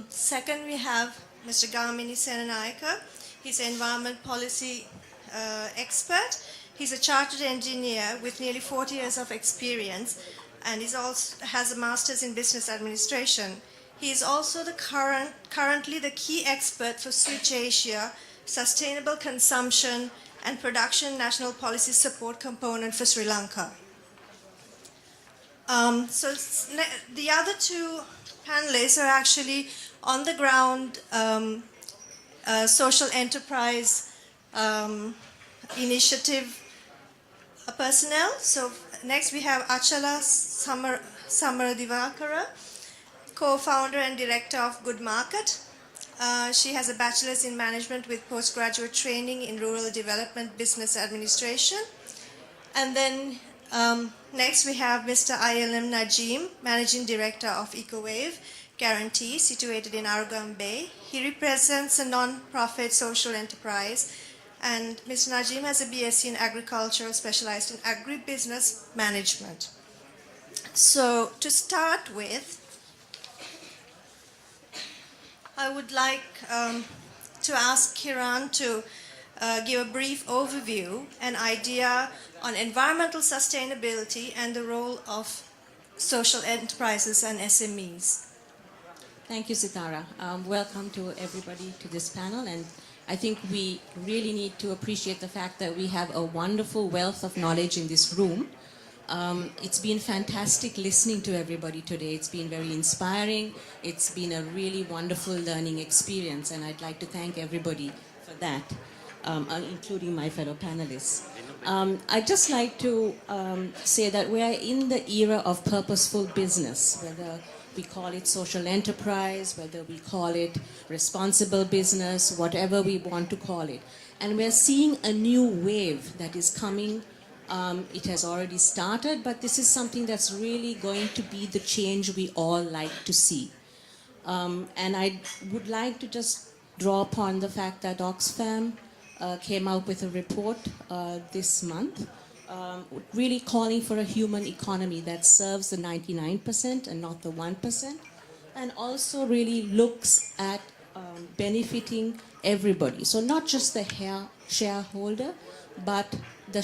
Second, we have Mr. Gamini Senanayaka. He's an environment policy expert. He's a chartered engineer with nearly 40 years of experience, and he also has a master's in business administration. He is also currently the key expert for Switch Asia, sustainable consumption and production national policy support component for Sri Lanka. The other two panelists are actually on the ground social enterprise initiative personnel. So next we have Achala Samaradivakara, co-founder and director of Good Market. She has a bachelor's in management with postgraduate training in rural development business administration. And then next we have Mr. ILM Najim, managing director of EcoWave Guarantee, situated in Arugam Bay. He represents a non-profit social enterprise, and Mr. Najim has a BSc in agriculture, specialized in agribusiness management. So to start with, I would like to ask Kiran to give a brief overview, an idea on environmental sustainability and the role of social enterprises and SMEs. Thank you, Sitara. Welcome to everybody to this panel, and I think we really need to appreciate the fact that we have a wonderful wealth of knowledge in this room. It's been fantastic listening to everybody today. It's been very inspiring. It's been a really wonderful learning experience, and I'd like to thank everybody for that, including my fellow panelists. I'd just like to say that we are in the era of purposeful business, whether we call it social enterprise, whether we call it responsible business, whatever we want to call it. And we're seeing a new wave that is coming. It has already started, but this is something that's really going to be the change we all like to see. And I would like to just draw upon the fact that Oxfam came out with a report this month, really calling for a human economy that serves the 99% and not the 1%, and also really looks at benefiting everybody. So not just the shareholder, but the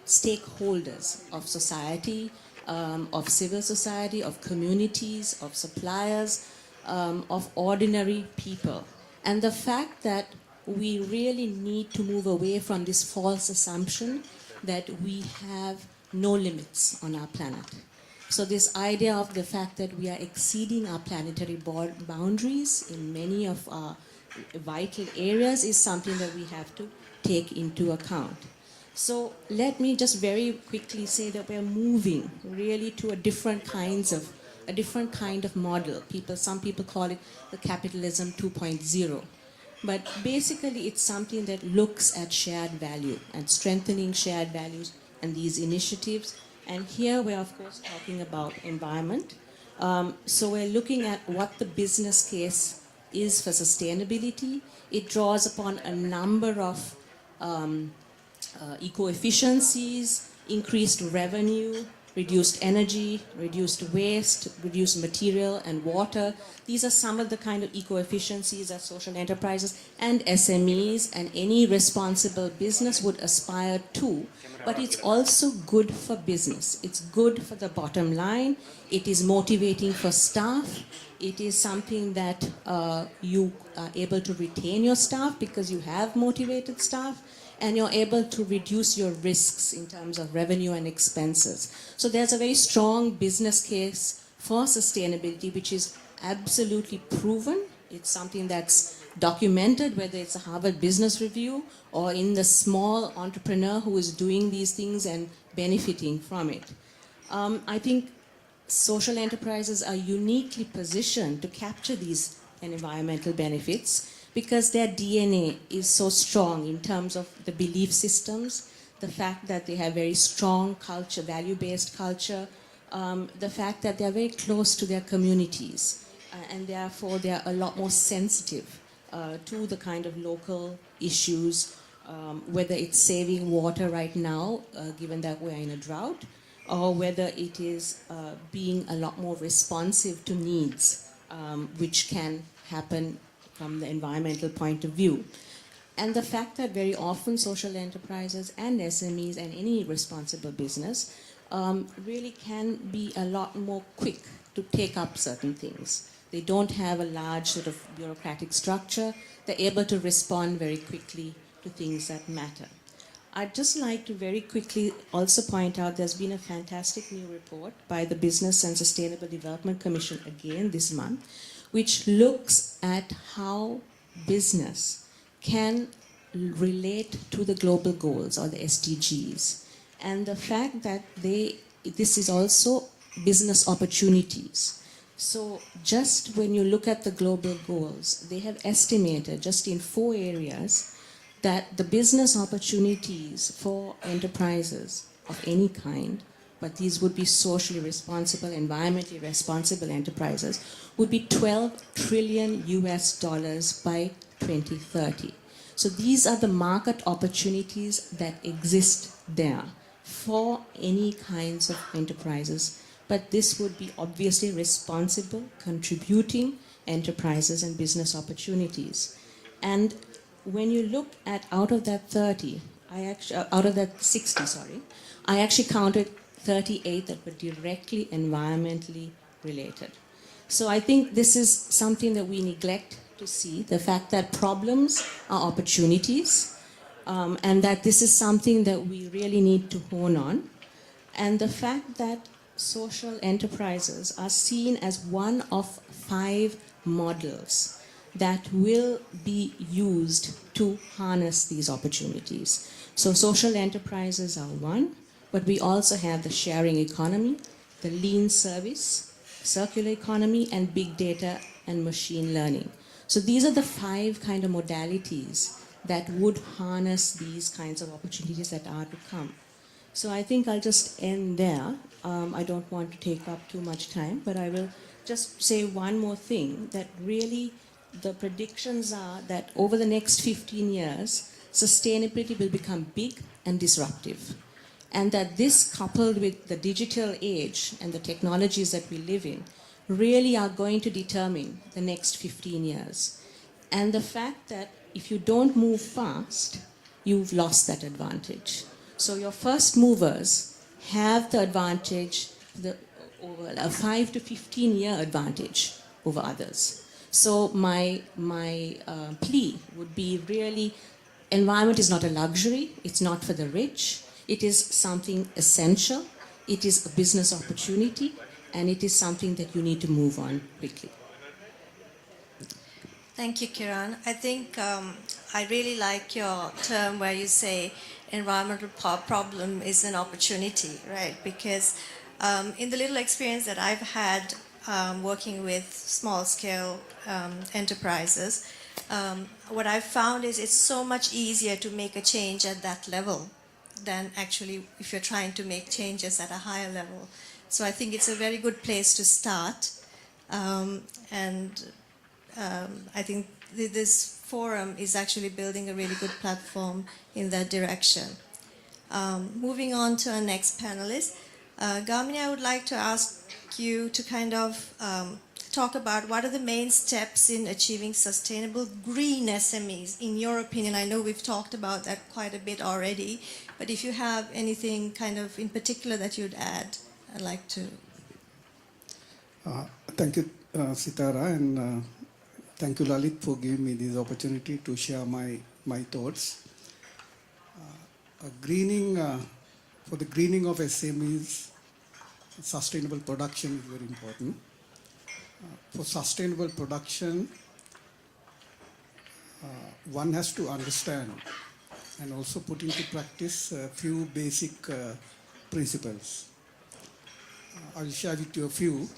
stakeholders of society, of civil society, of communities, of suppliers, of ordinary people. And the fact that we really need to move away from this false assumption that we have no limits on our planet. So this idea of the fact that we are exceeding our planetary boundaries in many of our vital areas is something that we have to take into account. So let me just very quickly say that we're moving really to a different kind of model. Some people call it the capitalism 2.0. But basically it's something that looks at shared value and strengthening shared values and these initiatives. And here we're of course talking about environment. So we're looking at what the business case is for sustainability. It draws upon a number of eco-efficiencies, increased revenue, reduced energy, reduced waste, reduced material and water. These are some of the kind of eco-efficiencies that social enterprises and SMEs and any responsible business would aspire to. But it's also good for business. It's good for the bottom line. It is motivating for staff. It is something that you are able to retain your staff because you have motivated staff, and you're able to reduce your risks in terms of revenue and expenses. So there's a very strong business case for sustainability, which is absolutely proven. It's something that's documented, whether it's a Harvard Business Review or in the small entrepreneur who is doing these things and benefiting from it. I think social enterprises are uniquely positioned to capture these environmental benefits because their DNA is so strong in terms of the belief systems, the fact that they have very strong culture, value-based culture, the fact that they're very close to their communities, and therefore they're a lot more sensitive to the kind of local issues, whether it's saving water right now, given that we're in a drought, or whether it is being a lot more responsive to needs which can happen from the environmental point of view. And the fact that very often social enterprises and SMEs and any responsible business really can be a lot more quick to take up certain things. They don't have a large sort of bureaucratic structure. They're able to respond very quickly to things that matter. I'd just like to very quickly also point out there's been a fantastic new report by the Business and Sustainable Development Commission again this month, which looks at how business can relate to the global goals or the SDGs. And the fact that this is also business opportunities. So just when you look at the global goals, they have estimated just in 4 areas that the business opportunities for enterprises of any kind, but these would be socially responsible, environmentally responsible enterprises, would be $12 trillion by 2030. So these are the market opportunities that exist there for any kinds of enterprises. But this would be obviously responsible, contributing enterprises and business opportunities. And when you look at out of that 60, I actually counted 38 that were directly environmentally related. So I think this is something that we neglect to see, the fact that problems are opportunities, and that this is something that we really need to hone on. And the fact that social enterprises are seen as one of 5 models that will be used to harness these opportunities. So social enterprises are one, but we also have the sharing economy, the lean service, circular economy, and big data and machine learning. So these are the 5 kind of modalities that would harness these kinds of opportunities that are to come. So I think I'll just end there. I don't want to take up too much time, but I will just say one more thing, that really the predictions are that over the next 15 years, sustainability will become big and disruptive. And that this, coupled with the digital age and the technologies that we live in, really are going to determine the next 15 years. And the fact that if you don't move fast, you've lost that advantage. So your first movers have the advantage, over a 5 to 15 year advantage over others. So my plea would be really, environment is not a luxury, it's not for the rich, it is something essential, it is a business opportunity, and it is something that you need to move on quickly. Thank you, Kiran. I think I really like your term where you say environmental problem is an opportunity, right? Because in the little experience that I've had working with small-scale enterprises, what I've found is it's so much easier to make a change at that level than actually if you're trying to make changes at a higher level. So I think it's a very good place to start. I think this forum is actually building a really good platform in that direction. Moving on to our next panelist, Gamini, I would like to ask you to kind of talk about what are the main steps in achieving sustainable green SMEs, in your opinion. I know we've talked about that quite a bit already, but if you have anything kind of in particular that you'd add, I'd like to. Thank you, Sitara, and thank you, Lalit, for giving me this opportunity to share my thoughts. For the greening of SMEs, sustainable production is very important. For sustainable production, one has to understand and also put into practice a few basic principles. I'll share with you a few.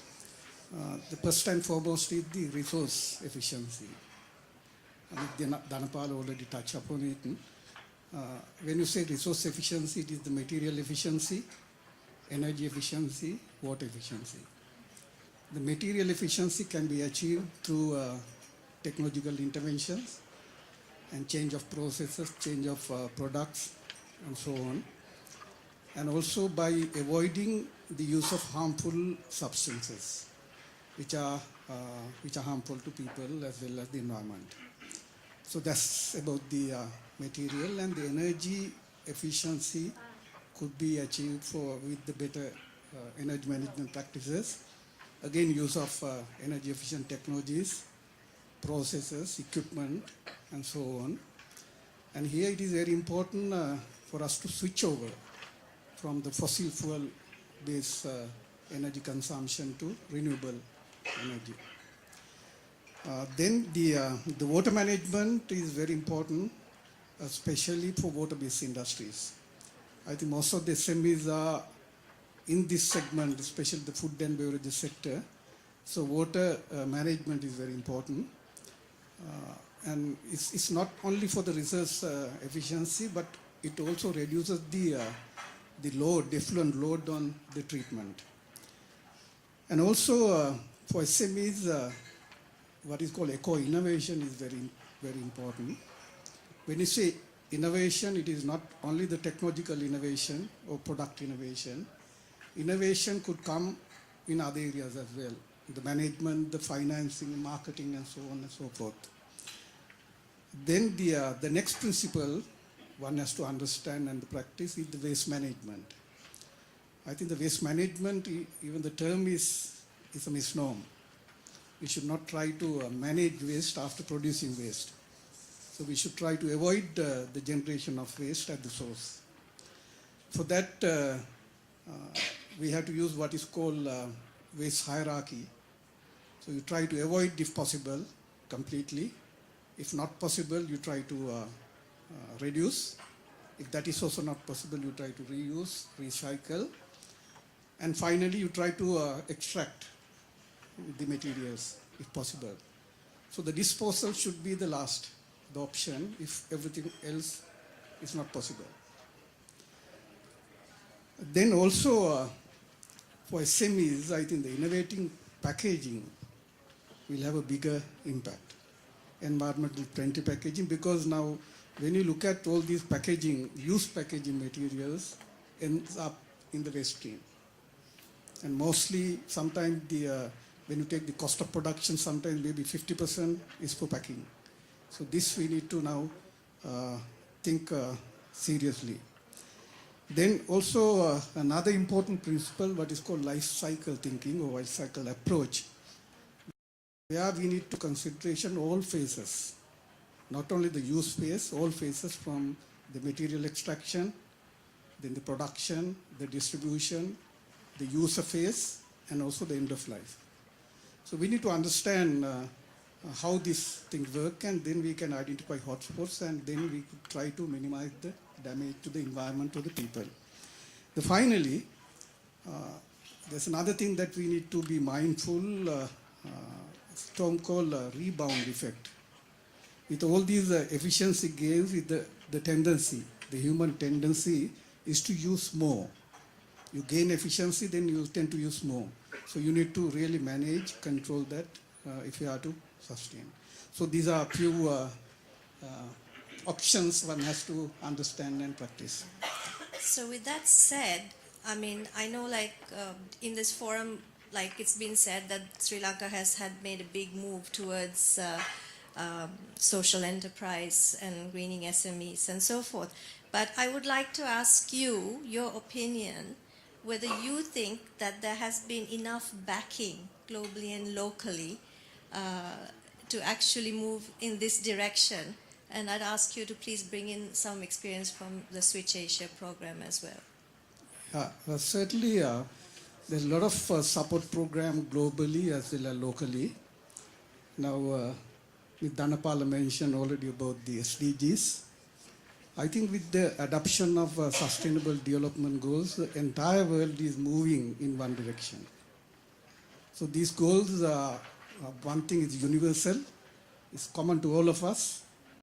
The first and foremost is the resource efficiency. Dhanapal already touched upon it. When you say resource efficiency, it is the material efficiency, energy efficiency, water efficiency. The material efficiency can be achieved through technological interventions and change of processes, change of products, and so on. And also by avoiding the use of harmful substances. which are harmful to people as well as the environment. So that's about the material, and the energy efficiency could be achieved with the better energy management practices. Again, use of energy efficient technologies, processes, equipment, and so on. And here it is very important for us to switch over from the fossil fuel based energy consumption to renewable energy. Then the water management is very important, especially for water-based industries. I think most of the SMEs are in this segment, especially the food and beverages sector. So water management is very important. And it's not only for the resource efficiency, but it also reduces the load, effluent load on the treatment. And also for SMEs, what is called eco-innovation is very, very important. When you say innovation, it is not only the technological innovation or product innovation. Innovation could come in other areas as well, the management, the financing, marketing, and so on and so forth. Then the next principle one has to understand and practice is the waste management. I think the waste management, even the term is a misnomer. We should not try to manage waste after producing waste. So we should try to avoid the generation of waste at the source. For that, we have to use what is called waste hierarchy. So you try to avoid, if possible, completely. If not possible, you try to reduce. If that is also not possible, you try to reuse, recycle. And finally, you try to extract the materials, if possible. So the disposal should be the last, the option, if everything else is not possible. Then also, for SMEs, I think the innovating packaging will have a bigger impact. Environmental friendly packaging, because now when you look at all these packaging, used packaging materials ends up in the waste stream. And mostly, sometimes when you take the cost of production, sometimes maybe 50% is for packing. So this we need to now think seriously. Then also another important principle, what is called life cycle thinking or life cycle approach, where we need to consideration all phases, not only the use phase, all phases from the material extraction, then the production, the distribution, the user phase, and also the end of life. So we need to understand how these things work, and then we can identify hotspots, and then we could try to minimize the damage to the environment, to the people. Finally, there's another thing that we need to be mindful, term called rebound effect. With all these efficiency gains, with the tendency, the human tendency is to use more. You gain efficiency, then you tend to use more. So you need to really manage, control that if you are to sustain. So these are a few options one has to understand and practice. So with that said, I mean, I know like in this forum, like it's been said that Sri Lanka has made a big move towards social enterprise and greening SMEs and so forth. But I would like to ask you your opinion, whether you think that there has been enough backing globally and locally to actually move in this direction. And I'd ask you to please bring in some experience from the Switch Asia program as well. Certainly, there's a lot of support program globally as well as locally. Now, with Dhanapala mentioned already about the SDGs. I think with the adoption of sustainable development goals, the entire world is moving in one direction. So these goals, one thing is universal, it's common to all of us,